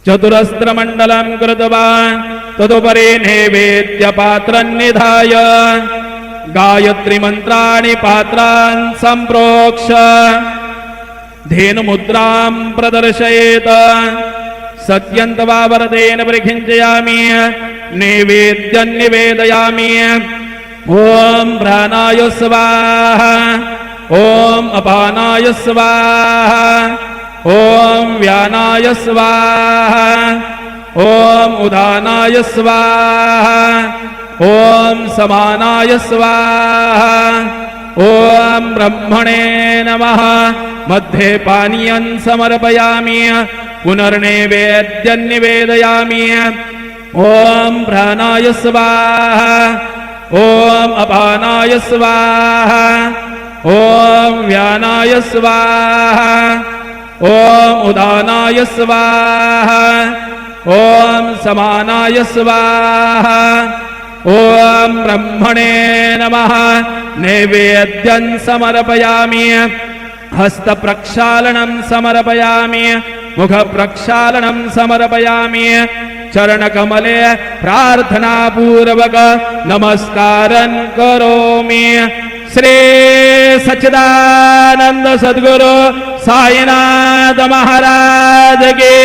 चतुरस्त्रमण्डलं कृत्वा तदुपरि नैवेद्य पात्रं निधाय गायत्री मंत्राणि पात्रान् सम्प्रोक्ष धेनुमुद्रां प्रदर्शयेत् सत्यन्त्वा वरदेन परिखिञ्चयामि नैवेद्यं निवेदयामि। ओम प्राणाय स्वाहा ओम अपानाय स्वाहा ओम व्यानाय स्वाहा ओम उदानाय स्वाहा ओम समानाय स्वाहा ओम ब्रह्मणे नमः। मध्ये पानीयं समर्पयामि पुनर्नैवेद्यं निवेदयामि। ओम प्राणाय स्वाहा ओम अपानाय स्वाहा ओम व्यानाय स्वाहा ओम उदानाय स्वाहा ओम समानाय स्वाहा ओम ब्रह्मणे नमः। नैवेद्यं समर्पयामि हस्त प्रक्षालनं समर्पयामि मुख प्रक्षालनं समर्पयामि चरणकमले प्रार्थना पूर्वक नमस्कारं करोमि। श्री सच्चिदानंद सद्गुरु साईनाथ महाराज की